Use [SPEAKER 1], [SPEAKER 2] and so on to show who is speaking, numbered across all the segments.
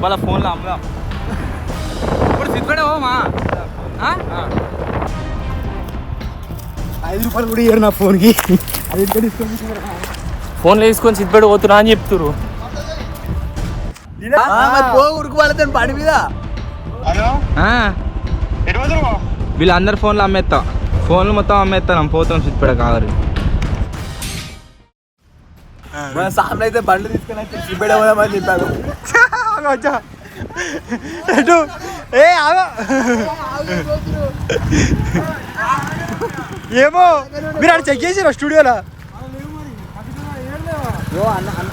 [SPEAKER 1] మళ్ళీ ఫోన్లో అమ్ముదాం. ఇప్పుడు సిద్ధపడేవమ్మా
[SPEAKER 2] 5 రూపాయలు కూడా ఇయ్యారు నా ఫోన్కి.
[SPEAKER 3] ఫోన్లో తీసుకొని సిద్ధపడి పోతున్నా అని చెప్తురు.
[SPEAKER 2] ఉరుకు పడతాను పడి మీద.
[SPEAKER 1] వీళ్ళందరు ఫోన్లు అమ్మేస్తా, ఫోన్లు మొత్తం అమ్మేస్తాను. పోతాం సిద్ధపడ కావాలి.
[SPEAKER 2] సామె అయితే బండ్లు తీసుకుని అయితే సిబ్బెడమని చెప్పారు. ఏమో మీరు అక్కడ చెక్ చేసారా స్టూడియోలో?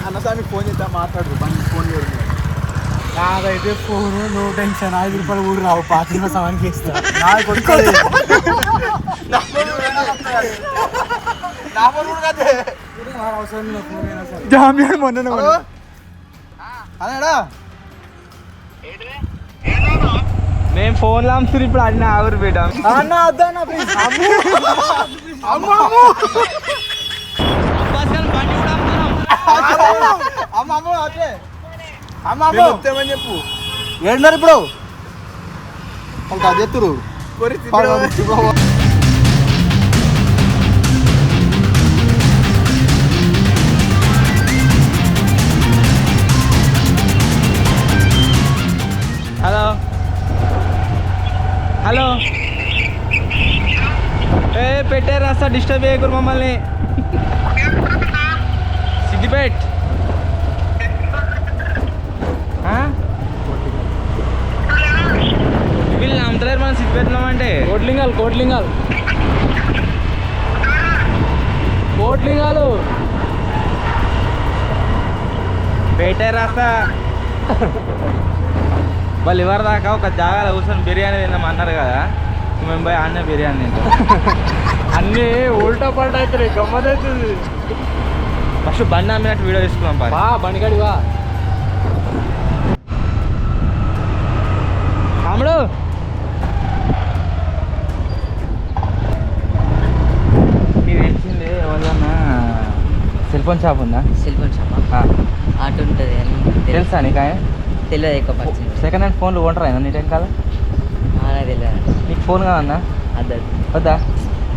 [SPEAKER 2] అన్నసానికి ఫోన్ చేద్దాం మాట్లాడరు. ఫోన్ నాదైతే ఫోన్ నో టెన్షన్. 5 రూపాయలు కూడా రావు. 5 రూపాయలు సమానికి ఇస్తా. జామ్యాడు మొన్న అదేడా
[SPEAKER 1] మేము ఫోన్లో అమ్ముతున్నారు ఇప్పుడు. అన్న ఆగురు పెట్టాం
[SPEAKER 2] అన్న వద్దన్న అమ్మని చెప్పు. ఏడున్నారు ఇప్పుడు? అదెత్తురు.
[SPEAKER 1] హలో హలో పెట్టారు అసలు డిస్టర్బ్ చేయకూరు మమ్మల్ని. సిద్దిపేట్ వీళ్ళు నమ్మలేరు మనం సిద్దిపేటలోమంటే.
[SPEAKER 3] కోట్లింగాలు
[SPEAKER 1] పెట్టారు అసలు. వాళ్ళు ఎవరి దాకా ఒక జాగాలో కూర్చొని బిర్యానీ తిన్నాం అన్నారు కదా. మేము పోయి అన్న బిర్యానీ తింటాం.
[SPEAKER 3] అన్నీ ఉల్టా పల్టా అవుతుంది. గమ్మత్ అవుతుంది.
[SPEAKER 1] ఫస్ట్ బండి అమ్మినట్టు వీడియో తీసుకున్నాం.
[SPEAKER 3] బండిగాడివా
[SPEAKER 1] తమ్ముడు మీరు తెలిసింది ఎవరన్నా సెల్ ఫోన్ షాప్ ఉందా?
[SPEAKER 4] సెల్ ఫోన్ షాపా? ఆటో ఉంటుంది అని
[SPEAKER 1] తెలుసా నీకు? ఆయన
[SPEAKER 4] తెలియదు. ఎక్కువ
[SPEAKER 1] సెకండ్ హ్యాండ్ ఫోన్లు కొంటారా నీ టైం కాదు?
[SPEAKER 4] తెలియదు.
[SPEAKER 1] నీకు ఫోన్ కాదన్నా?
[SPEAKER 4] వద్దా
[SPEAKER 1] వద్దా?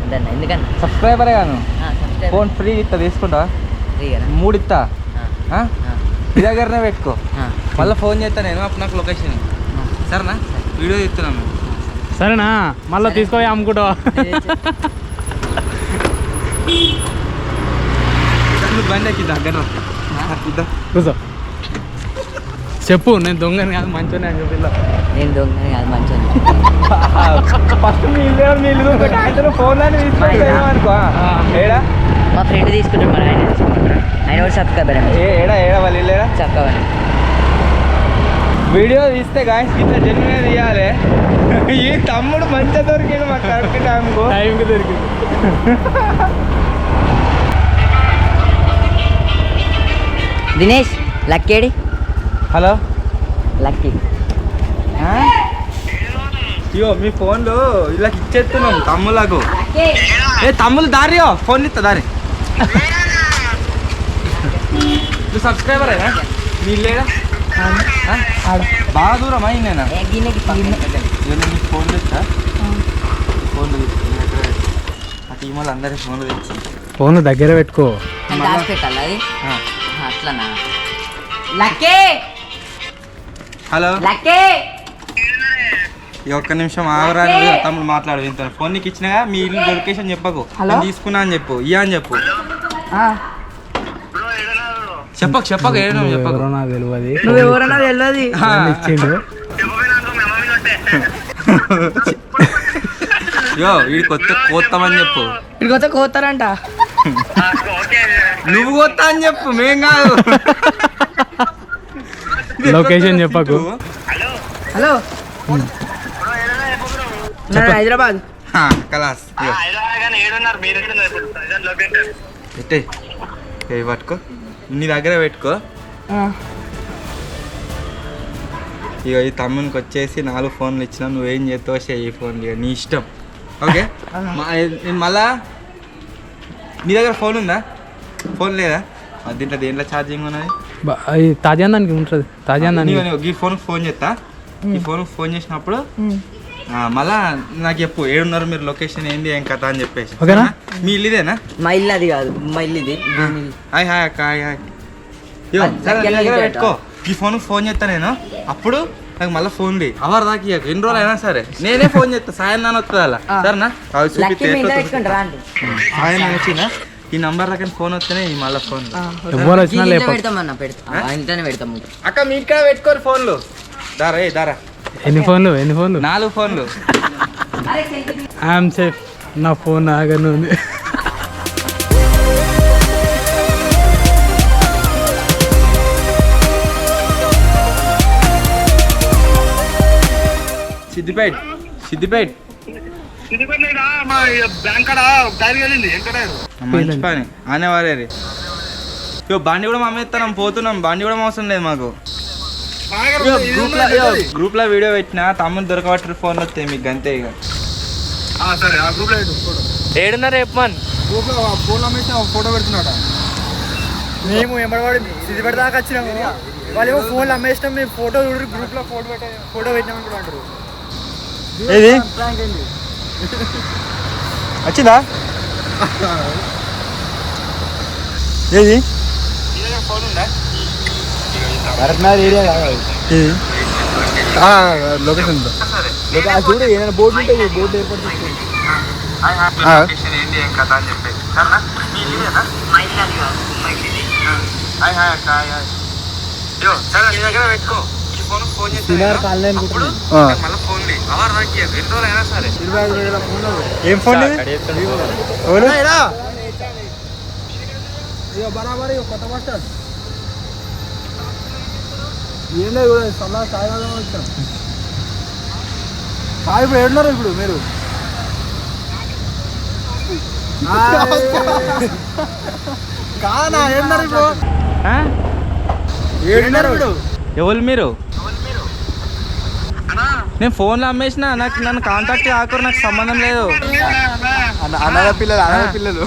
[SPEAKER 4] వద్దన్న. ఎందుకన్నా?
[SPEAKER 1] సబ్స్క్రైబరే కాను. ఫోన్ ఫ్రీ ఇస్తా, తీసుకుంటా. 3 ఇస్తా. మీ దగ్గరనే పెట్టుకో. మళ్ళీ ఫోన్ చేస్తా నేను. అప్పుడు నాకు లొకేషన్ సరేనా? వీడియో తీస్తున్నాను.
[SPEAKER 3] సరేనా? మళ్ళీ తీసుకొని అమ్ముకుంటావా?
[SPEAKER 1] బండి ఎక్కిద్దా దగ్గర
[SPEAKER 3] కూర్చో. చెప్పు. నేను దొంగని కాదు మంచోని అని చెప్పి.
[SPEAKER 4] నేను దొంగని కాదు మంచోని.
[SPEAKER 1] ఫస్ట్ మీ ఇల్లు ఫోన్ అనుకో. ఏడా
[SPEAKER 4] మా ఫ్రెండ్ తీసుకుంటాడు. మరి ఆయన తీసుకుంటారా? ఆయన కూడా సబ్స్క్రైబర్.
[SPEAKER 1] ఏడా వాళ్ళు ఇల్లేడా?
[SPEAKER 4] చక్కగా
[SPEAKER 1] వీడియో తీస్తే గాయస్ ఇంత జన్మే తీయాలి. ఈ తమ్ముడు మంచిగా దొరికింది మాకు కరెక్ట్ టైంకి
[SPEAKER 3] దొరికింది.
[SPEAKER 4] దినేష్ లక్కేడి.
[SPEAKER 1] Hello
[SPEAKER 4] Lucky.
[SPEAKER 1] అయ్యో మీ ఫోన్లు ఇలా ఇచ్చేస్తున్నాం తమ్ముళ్ళకు. తమ్ముళ్ళు దారియో ఫోన్ ఇస్తా దారి. నువ్వు సబ్స్క్రైబర్ అయినా? నీ లేడా? బాగా దూరం అయిందేనా? నీకు ఫోన్లు ఇస్తా. ఫోన్లు ఆ టీం వాళ్ళు అందరి ఫోన్లు తెచ్చి
[SPEAKER 3] ఫోన్ దగ్గర పెట్టుకో.
[SPEAKER 4] పెట్టాలి అది అట్లనా? లక్కీ.
[SPEAKER 1] Hello
[SPEAKER 4] lucky.
[SPEAKER 1] ఒక్క నిమిషం ఆగరా. తమ్ముడు మాట్లాడు. ఇంత ఫోన్ నీకు ఇచ్చినాగా. మీ ఇల్లు లొకేషన్ చెప్పకు. తీసుకున్నా అని చెప్పు. ఇయ్యా అని చెప్పు. చెప్పకు ఏదో చెప్పకు.
[SPEAKER 4] నువ్వెవరన్నా తెలియదు.
[SPEAKER 3] ఇచ్చిండు.
[SPEAKER 1] యో వీడి కొత్త కోస్తామని చెప్పు.
[SPEAKER 4] వీడి కొత్త కోస్తారంట.
[SPEAKER 1] నువ్వు కొత్త అని చెప్పు, మేం కాదు.
[SPEAKER 3] లొకేషన్ చెప్పకు.
[SPEAKER 4] హలో హైదరాబాద్.
[SPEAKER 1] కలాస్ పట్టుకో. నీ దగ్గర పెట్టుకో. ఇక ఈ తమ్మునికి వచ్చేసి 4 ఫోన్లు ఇచ్చినా. నువ్వేం చేస్తావు ఈ ఫోన్ నీ ఇష్టం. ఓకే. నేను మళ్ళా నీ దగ్గర ఫోన్ ఉందా? ఫోన్ లేదా? దేంట్లో ఛార్జింగ్ ఉన్నది?
[SPEAKER 3] అది తాజా దానికి ఉంటుంది తాజా దానికి
[SPEAKER 1] ఈ ఫోన్కి ఫోన్ చేస్తా ఈ ఫోన్కి ఫోన్ చేసినప్పుడు మళ్ళా నాకు చెప్పు ఏడున్నారు మీరు లొకేషన్ ఏంది ఏం కథ అని చెప్పేసి
[SPEAKER 3] ఓకేనా
[SPEAKER 1] మీ ఇల్లు ఇదేనా
[SPEAKER 4] మా ఇల్లు అది కాదు మా ఇల్లు ఇది
[SPEAKER 1] హాయ్ హాయ్ అక్క హాయ్ హాయ్ పెట్టుకో ఈ ఫోన్కి ఫోన్ చేస్తా నేను అప్పుడు నాకు మళ్ళీ ఫోన్ ది అవర్ దాకా ఇయ్యకు ఎన్ని రోజులు అయినా సరే నేనే ఫోన్ చేస్తా సాయం నాన్న వస్తుంది అలా సరేనా అవి చూపిస్తే సాయం నాన్న వచ్చిందా ఈ నంబర్ దగ్గర ఫోన్ వస్తేనే మళ్ళీ ఫోన్
[SPEAKER 3] ఎవరు వచ్చినా లేపు
[SPEAKER 4] పెడతామన్నా ఇంట్లోనే పెడతాం
[SPEAKER 1] అక్క మీ ఇక్కడ పెట్టుకోరు ఫోన్లు దారా దారా
[SPEAKER 3] ఎన్ని ఫోన్లు
[SPEAKER 1] 4 ఫోన్లు
[SPEAKER 3] ఐఎమ్ సేఫ్ నా ఫోన్ ఆగను ఉంది
[SPEAKER 1] సిద్దిపేట్ మంచి పని అనేవారే బండి కూడా మమ్మేస్తాం పోతున్నాం బండి కూడా అవసరం లేదు మాకు గ్రూప్ లో వీడియో పెట్టినా తమ్ముని దొరకబట్టి ఫోన్ వస్తాయి మీకు అంతే ఇక ఏడున్నారు చెప్పమని
[SPEAKER 2] గ్రూప్ లో ఫోన్ అమ్మేసిన ఫోటో పెడుతున్నాడు మేము ఎంబడవాడి సిద్దిపేట దాకా వచ్చినాము వాళ్ళు ఏమో ఫోన్లు అమ్మేసినాం మేము ఫోటో చూడరు గ్రూప్ లో ఫోటో పెట్టినామని కూడా అంటారు
[SPEAKER 1] ఏది వచ్చిందా ఏది ఫోన్ ఉందా
[SPEAKER 2] లొకేషన్ చూడు ఏదైనా బోర్డు ఉంటుంది బోర్డు ఏర్పడుతుంది ఏం ఫోన్ బరాబర్ కొత్త బస్ స్టాండ్ ఏంటో కూడా సల్లా సాయి వచ్చాం సాయి ఇప్పుడు ఏడున్నారు ఇప్పుడు మీరు కానా ఏడున్నారు ఇప్పుడు ఏడున్నారు ఇప్పుడు
[SPEAKER 1] ఎవరు మీరు నేను ఫోన్లో అమ్మేసిన నాకు నన్ను కాంటాక్ట్ కాకూడదు నాకు సంబంధం లేదు
[SPEAKER 2] అన్నద పిల్లలు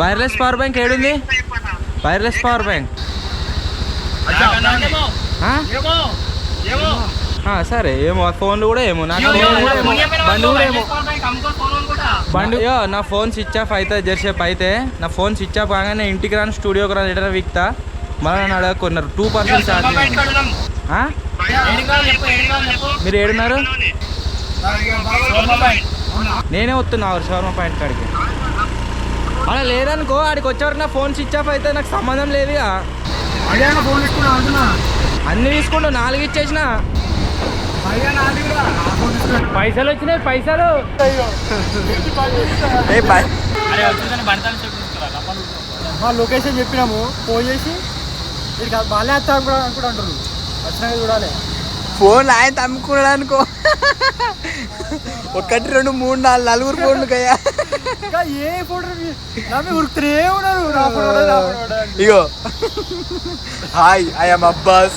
[SPEAKER 1] వైర్లెస్ పవర్ బ్యాంక్ ఏడుంది వైర్లెస్ పవర్ బ్యాంక్ సరే ఏమో ఫోన్లు కూడా ఏమో నాకు బండి కూడా ఏమో బండి నా ఫోన్ స్విచ్ ఆఫ్ అవుతుంది జర్సేపు అయితే నా ఫోన్ స్విచ్ ఆఫ్ కాగానే ఇంటికి రాను స్టూడియోకి రాను ఎటైనా విక్తా మళ్ళీ నన్ను అడగకున్నారు 2% ఛార్జ్ మీరు ఏడున్నారు నేనే వస్తున్నా షవర్మా పాయింట్ కాడికి అలా లేదనుకో ఆడికి వచ్చేవరకు నా ఫోన్ స్విచ్ ఆఫ్ అయితే నాకు సంబంధం లేదు అన్ని తీసుకుంటూ 4 ఇచ్చేసిన
[SPEAKER 3] పైసలు వచ్చినాయి పైసలు
[SPEAKER 2] లొకేషన్ చెప్పినాము ఫోన్ చేసి బాగానే వస్తా కూడా అంటారు వచ్చినా చూడాలి ఫోన్ ఆయన అమ్ముకున్నాడు అనుకో 1 2 3 4 నలుగురు ఫోన్లు కయ్యా ఏ ఫోటో ఉరుకుతూనే ఉన్నారు ఇగో హాయ్ ఐఎమ్ అబ్బాస్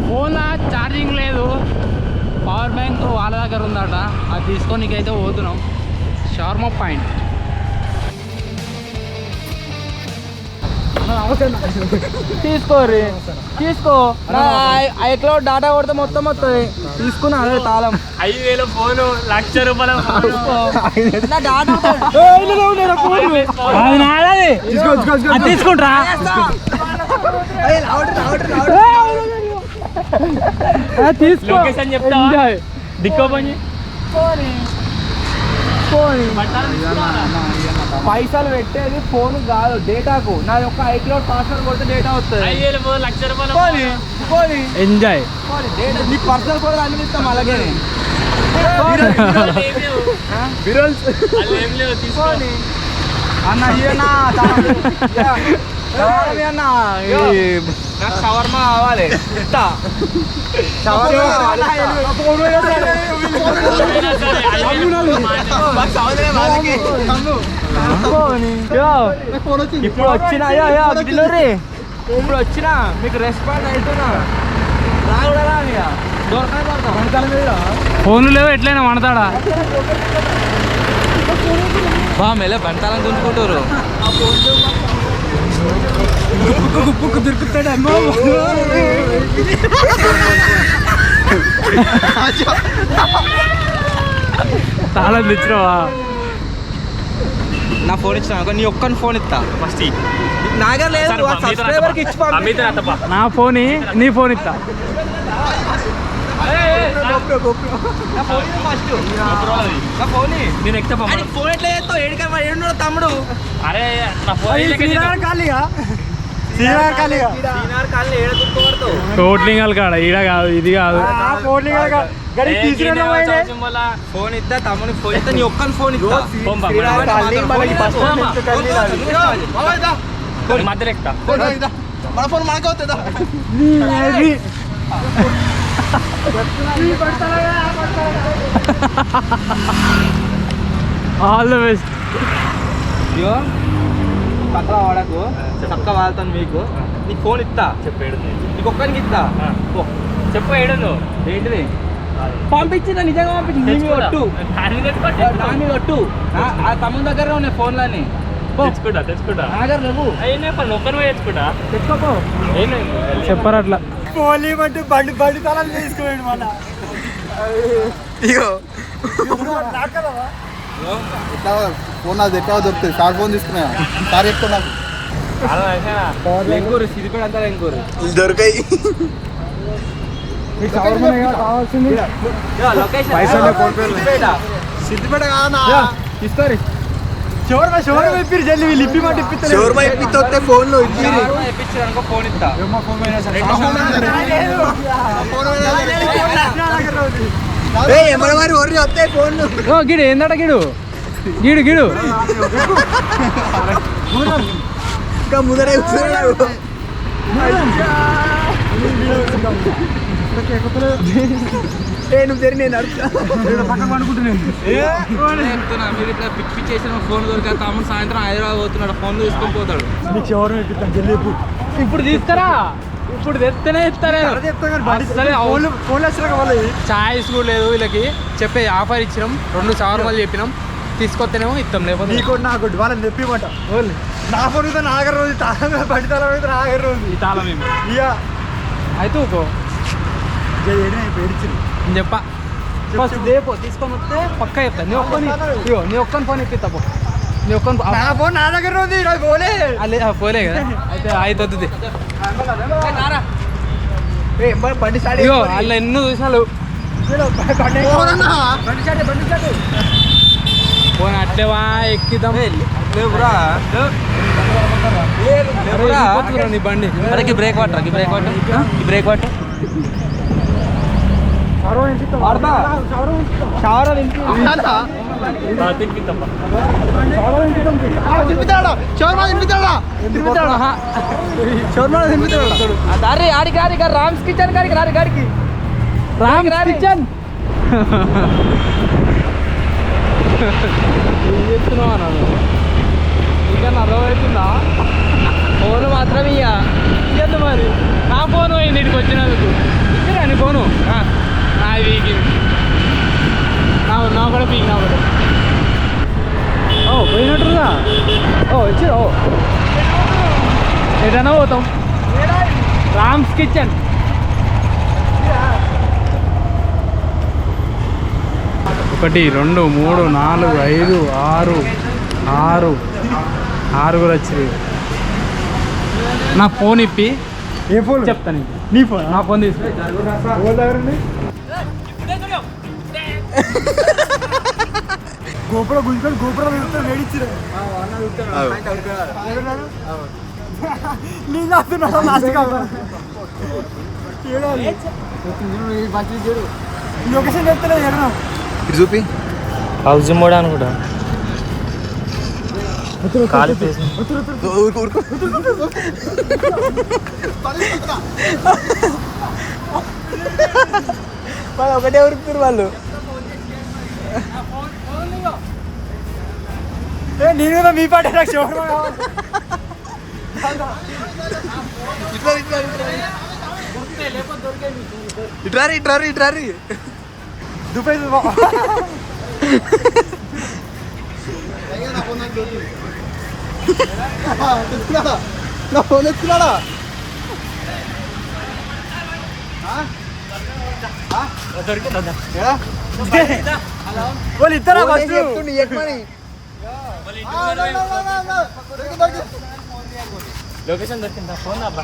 [SPEAKER 3] ఫోన్లో ఛార్జింగ్ లేదు పవర్ బ్యాంక్ వాళ్ళ దగ్గర ఉందట అది తీసుకోనికైతే పోతున్నాం షవర్మా పాయింట్
[SPEAKER 1] తీసుకోరి తీసుకో ఐక్లౌడ్ డాటా కొడితే మొత్తం వస్తుంది తీసుకున్నా అదే తాళం
[SPEAKER 3] 5,000 ఫోను 1,00,000 రూపాయల తీసుకుంటా తీసుకో చెప్తా దిక్కో పని
[SPEAKER 1] పైసలు పెట్టేది ఫోన్ కాదు డేటాకు నా యొక్క ఐక్లౌడ్ పాస్వర్డ్ కొడితే డేటా వస్తుంది
[SPEAKER 3] 5,000 1,00,000 ఎంజాయ్
[SPEAKER 1] నీకు పర్సనల్ కూడా అన్ని ఇస్తాం అలాగే అన్న ఇవన్నా అన్న నాకు షవర్మా కావాలి ఇప్పుడు వచ్చినా ఇప్పుడు వచ్చినా మీకు రెస్పాండ్ అవుతున్నా రాకూడదా
[SPEAKER 3] ఫోన్లు లేవు ఎట్లయినా వండతాడా
[SPEAKER 1] బా మెల్ల బంటాలని దుంచుకుంటారు
[SPEAKER 2] దొరుకుతాడు
[SPEAKER 3] చాలా తెచ్చినావా
[SPEAKER 1] నా ఫోన్ ఇచ్చిన నీ ఒక్కని ఫోన్ ఇస్తా ఫస్ట్ నాగా లేదు సబ్స్క్రైబర్కి ఇచ్చి
[SPEAKER 3] నా ఫోన్ నీ ఫోన్ ఇస్తా
[SPEAKER 1] నేను ఎక్తా ఫోన్ ఎట్లా చేస్తావు ఏడు తమ్ముడు
[SPEAKER 3] అరే నా ఫోన్ కోట్లింగాలు కాడ ఈడ కాదు ఇది కాదు
[SPEAKER 1] ఫోన్ ఇస్తా తమ్ముని ఫోన్ ఇస్తా నీ ఒక్కని ఫోన్ ఇస్తా
[SPEAKER 3] మధ్యలో ఎక్కుతా
[SPEAKER 1] మన ఫోన్ మనకే అవుతుందా
[SPEAKER 3] ఆల్ ద బెస్ట్
[SPEAKER 1] ఇగో పక్కన వాడకు చక్క వాళ్తాను మీకు నీకు ఫోన్ ఇస్తా
[SPEAKER 3] చెప్పేడు
[SPEAKER 1] నీకు ఒక్కరికి ఇస్తా
[SPEAKER 3] చెప్పు ఏడు
[SPEAKER 1] ఏంటిది పంపించిందా నిజంగా పంపించింది ఒట్టు దాని ఒట్టు ఆ తమ్ముని దగ్గర ఉన్నాయి ఫోన్లని
[SPEAKER 3] తెచ్చుకుంటా
[SPEAKER 1] దగ్గర లేవు
[SPEAKER 3] తెచ్చుకుంటా
[SPEAKER 1] తెచ్చుకోపో
[SPEAKER 3] చెప్పరు అట్లా
[SPEAKER 2] పోలీ బట్టి బండి బండి తల తీసుకోండి మన
[SPEAKER 1] ఇగో
[SPEAKER 2] ఫోన్ అది ఎట్లా దొరుకుతుంది సార్ ఫోన్ తీసుకున్నా సార్ చెప్తున్నా
[SPEAKER 1] లెంగూరు సిద్దిపేట అంతా లెంగూరు
[SPEAKER 2] దొరికాయి కావాల్సింది సిద్దిపేట కాదన్నా
[SPEAKER 1] ఇస్తారు
[SPEAKER 2] షోరూమ్ ఇప్పిరు జల్లి వీళ్ళు ఇప్పి మాట ఇప్పిస్తారు షోరూమ్ ఇప్పితే ఫోన్లో
[SPEAKER 1] ఇప్పించారు అనుకో ఫోన్ ఇస్తా
[SPEAKER 2] ఏమన్నా మరి ఒర్రి వస్తాయి ఫోన్లు
[SPEAKER 3] గిడు ఏందట గిడు గిడు గిడు
[SPEAKER 2] ఇంకా ముదరే కూర్చున్నాడు నువ్వు నేను
[SPEAKER 1] చెప్తున్నా మీరు ఇట్లా పిచ్చి చేసిన ఫోన్ దొరికా తమ్ముడు సాయంత్రం హైదరాబాద్ పోతున్నాడు ఫోన్ తీసుకొని పోతాడు
[SPEAKER 3] ఇప్పుడు తీసుకురా ఇప్పుడు తెస్తేనే ఇస్తారే ఛాయిస్ కూడా లేదు వీళ్ళకి చెప్పే ఆఫర్ ఇచ్చినాం 2 షవర్మాలు చెప్పినాం తీసుకొస్తేనేమో ఇస్తాం లేకపోతే
[SPEAKER 2] నీకు నాకు వాళ్ళని తెప్పిమంట నా ఫోన్ అయితే నాగర్ రోజు తాళం బండి తాళం అయితే నాగర్ రోజు
[SPEAKER 3] ఈ తాళం మేము
[SPEAKER 2] ఇక
[SPEAKER 3] అయితే ఊకో
[SPEAKER 2] పేడిచింది
[SPEAKER 3] నేను చెప్పా ఫస్ట్ దేపో తీసుకొని వస్తే పక్క చెప్తా నీ ఒక్కని ఇగో నీ ఒక్కని ఫోన్ ఇప్పిస్తా పో నీ ఒక్కని
[SPEAKER 2] నా ఫోన్ నా దగ్గర ఉంది ఈరోజు పోలే
[SPEAKER 3] పోలే కదా అయితే వద్దుది
[SPEAKER 2] బండి స్టార్ట్
[SPEAKER 3] ఇగో అలా ఎన్నో చూసినాలు ఫోన్ అట్లేవా ఎక్కిద్దాం
[SPEAKER 1] లేవురా
[SPEAKER 3] నీ బండి
[SPEAKER 1] అరే బ్రేక్ వాటర్ బ్రేక్ వాటర్ ఈ బ్రేక్ వాటర్ రామ్స్ కిచెన్ గారికి రారి గారికి
[SPEAKER 3] కిచెన్ ఏం చేస్తున్నావా నన్ను ఇంకా అర్థమవుతుందా ఫోన్ మాత్రం ఇయ్యద్దు మరి నా ఫోన్ పోయింది ఇక్కడికి వచ్చినందుకు ఇచ్చిరా నీ ఫోను నాది వీకింది నా కూడా పీకి నా కూడా పోయినట్టుగా ఇచ్చిరా ఎటైనా పోతాం రామ్స్ కిచెన్ ఒకటి 2 3 4 5 6 ఆరుగురు వచ్చింది నా ఫోన్ ఇప్పి
[SPEAKER 2] ఏ ఫోన్
[SPEAKER 3] చెప్తాను
[SPEAKER 2] నీ ఫోన్
[SPEAKER 3] నా ఫోన్ తీసుకో
[SPEAKER 2] గోపురం గుంజుకొని గోపురం వేడిచ్చిరా నీ చేస్తున్నాడు లాస్ట్ లొకేషన్ చెప్తారా ఎక్కడ
[SPEAKER 1] చూపి హౌస్ మోడ్ అనుకుంటా ఖాళీ ప్లేస్
[SPEAKER 2] ఒకటే ఉరుకుతారు వాళ్ళు నేను కదా మీ పాట నాకు షోరూమ్ ఇట్రారి దుబాయ్ నా ఫోన్ ఎత్తున్నాడా వాళ్ళు ఇద్దరా
[SPEAKER 3] లొకేషన్ దొరికిందా ఫోన్ అబ్బా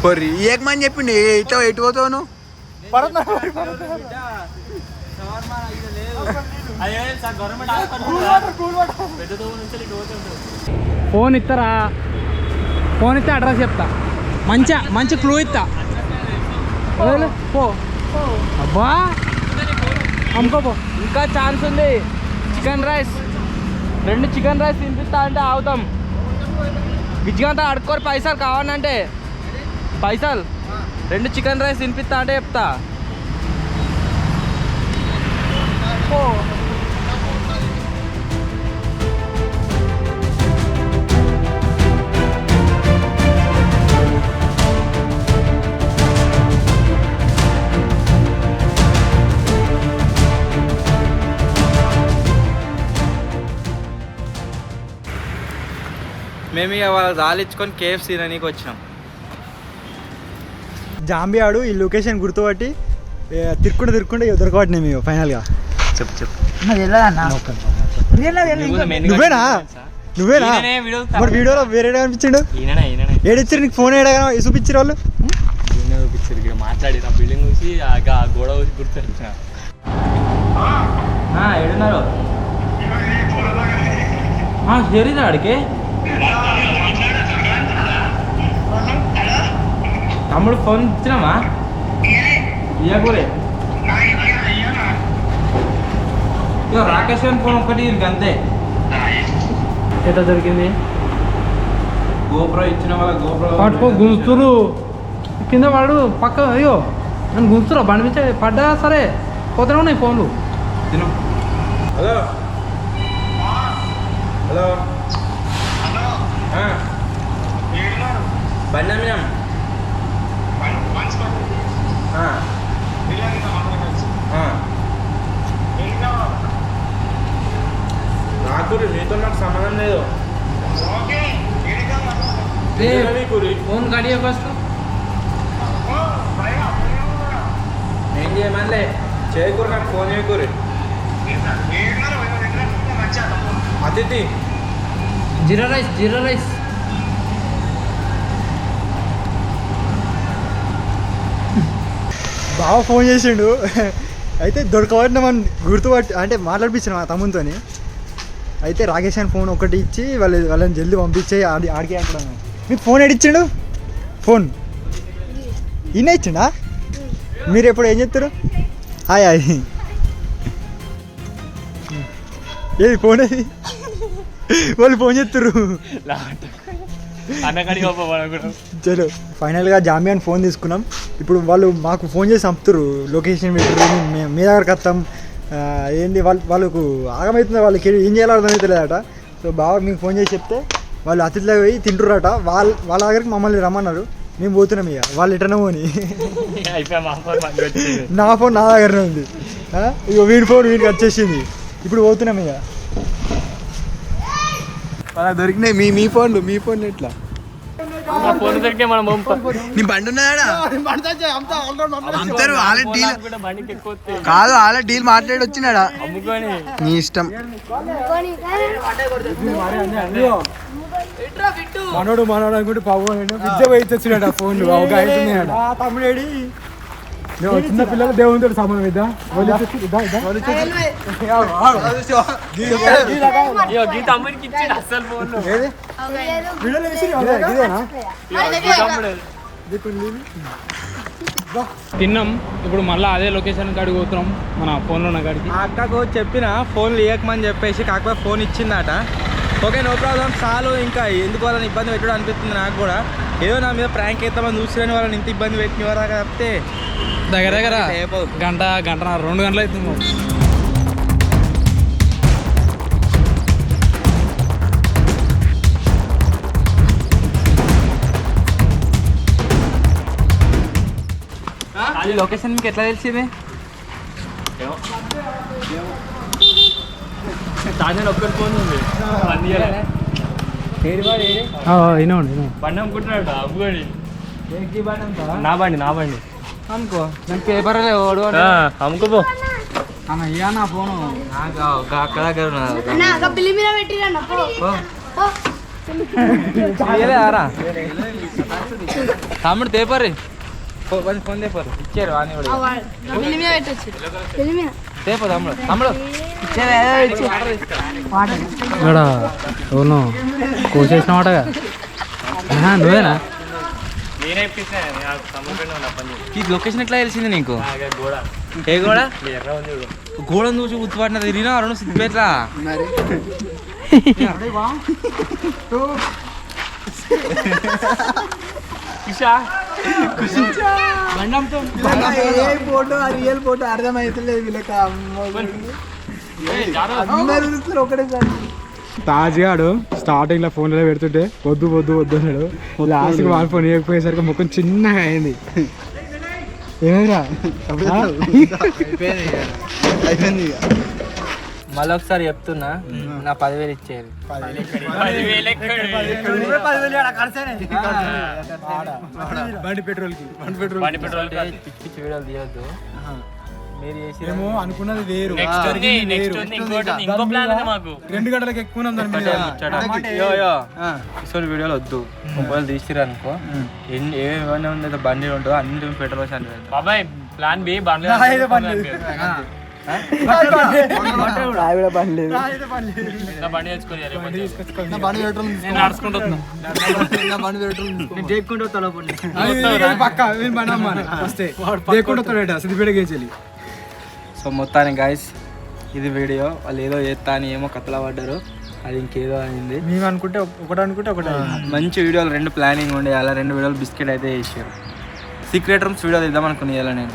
[SPEAKER 2] పొర్రి ఏకమని చెప్పిండి ఎటు ఎటు పోతావు నువ్వు
[SPEAKER 3] ఫోన్ ఇస్తారా ఫోన్ ఇస్తే అడ్రస్ చెప్తా మంచి క్లూ ఇస్తా పో అబ్బా అమ్ముకోపో ఇంకా ఛాన్స్ ఉంది చికెన్ రైస్ 2 చికెన్ రైస్ తినిపిస్తా అంటే ఆగుతాం విజ్జంతా అడుక్కోరు పైసలు కావాలంటే పైసలు 2 చికెన్ రైస్ తినిపిస్తా అంటే చెప్తా పో
[SPEAKER 1] మేము ఇక వాళ్ళు రాలిచ్చుకొని KFC తిననీకి వచ్చినాం.
[SPEAKER 2] జాంబీ ఆడు ఈ లొకేషన్ గుర్తుపట్టి తిరుక్కుంటే దొరకబట్టినాయి మేము ఫైనల్గా. చెప్పు నువ్వేనా మరి వీడియోలో వేరే అనిపించాడు ఏడిచ్చారు నీకు ఫోన్ ఏడా చూపించారు వాళ్ళు
[SPEAKER 3] మాట్లాడి బిల్డింగ్ చూసి గోడ చూసి గుర్తు
[SPEAKER 1] ఏడున్నారు జరిగిందా ఆడికి తమ్ముడు ఫోన్ ఇచ్చినామా ఇయ్యకూరే ఇక రాకేష్ అని ఫోన్ ఒకటి అంతే
[SPEAKER 3] ఎట్లా దొరికింది
[SPEAKER 1] గోప్రో ఇచ్చిన వాళ్ళ గోప్రో
[SPEAKER 3] పట్టుకో గుంతురు కింద వాడు పక్క అయ్యో నన్ను గుంతురా బండి మీద పడ్డా సరే పోతూనే ఉన్నాయి ఫోన్లు
[SPEAKER 1] తిను. హలో హలో బండి అమ్మినాం నాకు నీతో నాకు సంబంధం లేదు.
[SPEAKER 3] ఫోన్ కడియా ఫస్ట్
[SPEAKER 1] ఏం చేయమనిలే చేయకూరు నాకు ఫోన్ చేయకూరి అతిథి
[SPEAKER 3] జీరా రైస్
[SPEAKER 2] బాగా ఫోన్ చేసిండు అయితే దొరకబడినామని గుర్తుపట్టి అంటే మాట్లాడిపించిన మా తమ్ముతో అయితే రాకేష్ అని ఫోన్ ఒకటి ఇచ్చి వాళ్ళని జల్దీ పంపించే ఆడికి అంటున్నాను. మీకు ఫోన్ ఏడిచ్చిండు ఫోన్ ఈయన ఇచ్చిండా మీరు ఎప్పుడు ఏం చెప్తారు హాయ్ ఏది ఫోన్ అది వాళ్ళు ఫోన్ చేస్తారు చలో ఫైనల్గా జామియాని ఫోన్ తీసుకున్నాం. ఇప్పుడు వాళ్ళు మాకు ఫోన్ చేసి చంపుతారు లొకేషన్ పెట్టారు మీ దగ్గరకు వస్తాం ఏంది వాళ్ళకు ఆగమవుతుంది వాళ్ళకి ఏం చేయాలో అర్థమవుతలేదట. సో బాగా మీకు ఫోన్ చేసి చెప్తే వాళ్ళు అతిథిలో పోయి తింటుర్రట వాళ్ళ దగ్గరికి మమ్మల్ని రమ్మన్నారు. మేము పోతున్నాం ఇక వాళ్ళు ఎటనో పోని నా ఫోన్ నా దగ్గరనే ఉంది ఇక వీడి ఫోన్ వీడికి వచ్చేసింది ఇప్పుడు పోతున్నాం ఇక దొరికినాయి మీ ఫోన్లు ఎట్లా
[SPEAKER 3] ఫోన్ దొరికితే మనం
[SPEAKER 2] నీ బండి ఉన్నాడా అమ్ముతారు వాళ్ళ డీల్ కాదు వాళ్ళ డీల్ మాట్లాడి వచ్చినాడా నీ ఇష్టం మనోడు అనుకుంటే విద్య పోయి వచ్చినాడు ఆ ఫోన్లు తమ్ముడేడి చిన్న పిల్లలు దేవునితో సమానం ఇద్దా
[SPEAKER 3] తిన్నాం. ఇప్పుడు మళ్ళీ అదే లొకేషన్ కాడికి పోతున్నాం మన ఫోన్లో ఉన్న కాడికి.
[SPEAKER 1] ఆ అక్కకు చెప్పిన ఫోన్లు ఇవ్వకమని చెప్పేసి కాకపోతే ఫోన్ ఇచ్చిందట. ఓకే నో ప్రాబ్లం చాలు ఇంకా ఎందుకు వాళ్ళని ఇబ్బంది పెట్టడం అనిపిస్తుంది నాకు కూడా. ఏదో నా మీద ప్రాంక్ అవుతామని చూసిరని వాళ్ళని ఇంత ఇబ్బంది పెట్టినవారా కాకపోతే
[SPEAKER 3] దగ్గర గంటన్నర 2 గంటలు అవుతుంది.
[SPEAKER 1] లొకేషన్ మీకు ఎట్లా తెలిసింది? ఒక్కరి ఫోన్ ఉంది
[SPEAKER 3] బండి అమ్ముకుంటున్నాడు అమ్ముకోండి. నా బండి
[SPEAKER 1] అనుకో నాకు పేపర్
[SPEAKER 3] అమ్ముకోపో.
[SPEAKER 1] అయ్యా నా ఫోను అక్కడ దగ్గర తమ్ముడు తేపర్రి ఫోన్ తేపరు ఇచ్చారు అని తేపో తమ్ముడు తమ్ముడు
[SPEAKER 3] ఇక్కడ అవును కోసేసినవాటగా నువ్వేనా?
[SPEAKER 1] ఈ లొకేషన్ ఎట్లా తెలిసింది నీకు? ఏ గోడ? గోడ చూసి గుర్తుపట్టిన తిరిగినా అరుణ్ సిద్ధిపేట్లా
[SPEAKER 2] ఫోటో రియల్ ఫోటో అర్థమైతలేదు వీళ్ళకి. ఒకటేసారి తాజ్గాడు స్టార్టింగ్ లో ఫోన్లో పెడుతుంటే వద్దు వద్దు వద్దు అన్నాడు. లాస్ట్కి వాళ్ళ ఫోన్ ఇవ్వకపోయేసరికి ముఖం చిన్నగా అయింది. ఏమైనా అయిపోయింది.
[SPEAKER 1] మళ్ళీ ఒకసారి చెప్తున్నా, నా 10,000 ఇచ్చేది.
[SPEAKER 2] బండి పెట్రోల్
[SPEAKER 1] పిచ్చి వీడియోలు తీయద్దు. మీరు
[SPEAKER 2] ఏమో అనుకున్నది వేరు.
[SPEAKER 3] ఇంకో ప్లాన్ ఉంది మాకు.
[SPEAKER 2] 2 గంటలకు ఎక్కువ
[SPEAKER 1] వీడియోలు వద్దు. మొబైల్ తీసిరు అనుకో ఏమైనా ఉంది బండి ఉంటుందో అన్ని పెట్రోల్
[SPEAKER 3] బాబాయ్ ప్లాన్ బి బండి
[SPEAKER 1] సో మొత్తానికి గాయస్ ఇది వీడియో. వాళ్ళు ఏదో చేస్తా అని ఏమో కథలా పడ్డారు, అది ఇంకేదో అయింది.
[SPEAKER 2] మేము అనుకుంటే ఒకటి
[SPEAKER 1] మంచి వీడియోలు 2 ప్లానింగ్ ఉండే, అలా 2 వీడియోలు బిస్కెట్ అయితే చేసారు. సీక్రెట్ రూమ్స్ వీడియో తీద్దాం అనుకుని ఇలా నేను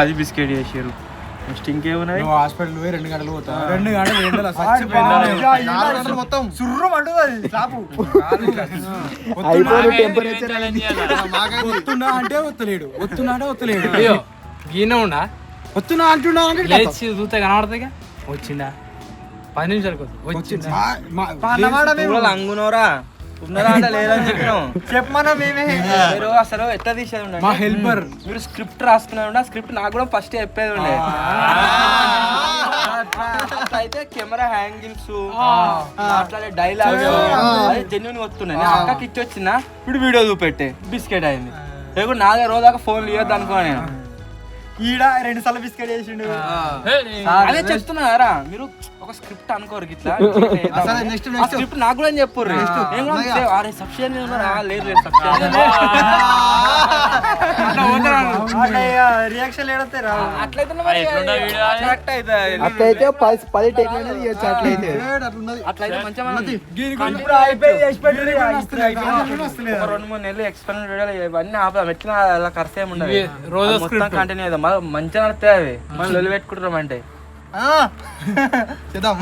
[SPEAKER 1] అది బిస్కెట్ చేసారు. నెక్స్ట్ ఇంకేమున్నాయి?
[SPEAKER 2] హాస్పిటల్ 2 గంటలు పోతా 2 గంటలు మొత్తం సుర్రం అంటుంది. వస్తున్నా అంటే వస్తలేడు, వస్తున్నా అంటే వస్తలేడు.
[SPEAKER 3] అయ్యో గీనే ఉండా
[SPEAKER 2] వస్తున్నా అంటున్నా
[SPEAKER 3] చూస్తే కనబడతాయిగా. వచ్చిందా 10 నిమిషాల కోసం వచ్చిందా?
[SPEAKER 1] అంగునోరా ఉన్నారా అంటే లేదని చెప్పినాం.
[SPEAKER 2] చెప్పమన్నా మేమే.
[SPEAKER 1] మీరు అసలు ఎట్లా తీసేది ఉండే
[SPEAKER 2] మా హెల్పర్.
[SPEAKER 1] మీరు స్క్రిప్ట్ రాసుకున్నా స్క్రిప్ట్ నాకు కూడా ఫస్ట్ చెప్పేది ఉండే. అయితే కెమెరా హ్యాంగిల్స్ మాట్లాడే డైలాగ్ అది జెన్యున్ వస్తున్నాయి. అక్కకి ఇచ్చి వచ్చిన ఇప్పుడు వీడియో చూపెట్టే బిస్కెట్ అయింది. లేకుంటే నా దగ్గర రోజు దాకా ఫోన్ ఇవ్వద్దు అనుకో. నేను
[SPEAKER 2] ఈడ 2 సార్లు బిస్కెట్ చేసిండు.
[SPEAKER 1] అదే చెప్తున్నారా, మీరు ఒక స్క్రిప్ట్ అనుకోరు ఇట్లా స్క్రిప్ట్ నాకు కూడా చెప్పుర్రు. సబ్స్టెన్స్
[SPEAKER 2] రియాక్షన్
[SPEAKER 1] అట్లయితే మంచిగా 2-3 నెలలు ఎక్స్పెరిమెంట్ వీడియోలు ఇవన్నీ ఆపదాం. ఎట్లా అలా ఖర్చు ఏమి ఉండదు, మొత్తం కంటిన్యూ అవుతాం. మంచిగా నడుస్తాయి అవి. మనం లొల్లి పెట్టుకుంటాం అంటే
[SPEAKER 2] చేద్దాం.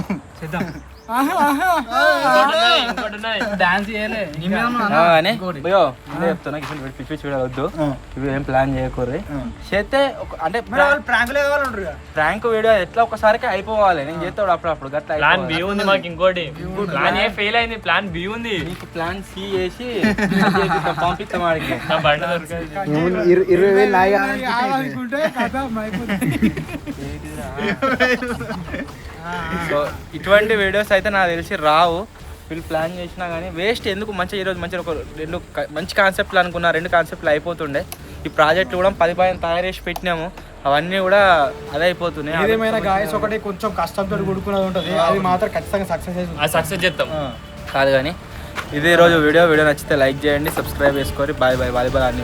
[SPEAKER 1] చెప్తున్నా పిచ్చి పిచ్చి వద్దు. ఇవి ఏం ప్లాన్ చేయకూడదు. చేస్తే అంటే ప్రాంక్ వీడియో ఎట్లా ఒకసారికి అయిపోవాలి. నేను చేస్తాడు అప్పుడప్పుడు గట్లా.
[SPEAKER 3] ప్లాన్ బి ఉంది మాకు. ఇంకోటి ప్లాన్ ఏ ఫెయిల్ అయింది, ప్లాన్ బి ఉంది.
[SPEAKER 1] నీకు ప్లాన్ సి చేసి పంపిస్తాం వాడికి.
[SPEAKER 2] 20,000
[SPEAKER 1] సో ఇటువంటి వీడియోస్ అయితే నాకు తెలిసి రావు. వీళ్ళు ప్లాన్ చేసినా కానీ వేస్ట్ ఎందుకు. మంచిగా ఈరోజు మంచిగా ఒక 2 మంచి కాన్సెప్ట్లు అనుకున్నా, 2 కాన్సెప్ట్లు అయిపోతుండే. ఈ ప్రాజెక్ట్ కూడా 10 తయారు చేసి పెట్టినాము, అవన్నీ కూడా అదే అయిపోతున్నాయి.
[SPEAKER 2] ఏదేమైనా గాయస్ ఒకటి కొంచెం కష్టంతో కూడుకున్నది ఉంటుంది, అది మాత్రం ఖచ్చితంగా
[SPEAKER 3] సక్సెస్ చేస్తాం
[SPEAKER 1] కాదు. కానీ ఇదే రోజు వీడియో నచ్చితే లైక్ చేయండి, సబ్స్క్రైబ్ చేసుకోండి. Bye bye. వాలీబాల్ అన్ని